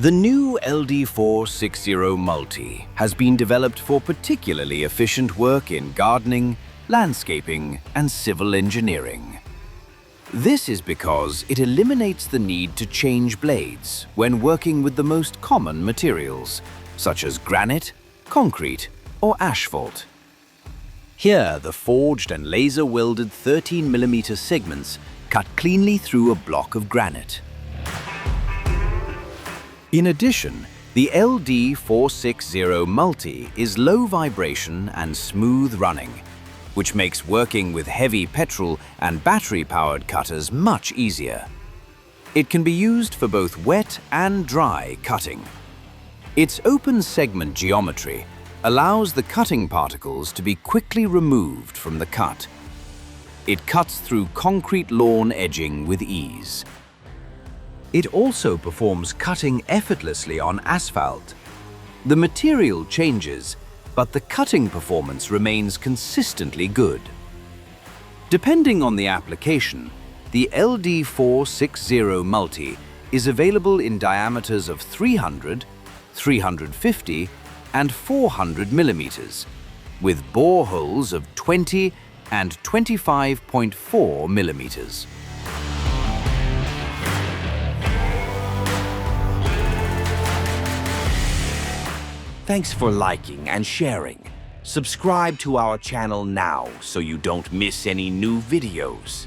The new LD460 MULTI has been developed for particularly efficient work in gardening, landscaping, and civil engineering. This is because it eliminates the need to change blades when working with the most common materials, such as granite, concrete, or asphalt. Here, the forged and laser-welded 13mm segments cut cleanly through a block of granite. In addition, the LD460 MULTI is low vibration and smooth running, which makes working with heavy petrol and battery-powered cutters much easier. It can be used for both wet and dry cutting. Its open segment geometry allows the cutting particles to be quickly removed from the cut. It cuts through concrete lawn edging with ease. It also performs cutting effortlessly on asphalt. The material changes, but the cutting performance remains consistently good. Depending on the application, the LD460 MULTI is available in diameters of 300, 350, and 400 millimeters, with bore holes of 20 and 25.4 millimeters. Thanks for liking and sharing. Subscribe to our channel now so you don't miss any new videos.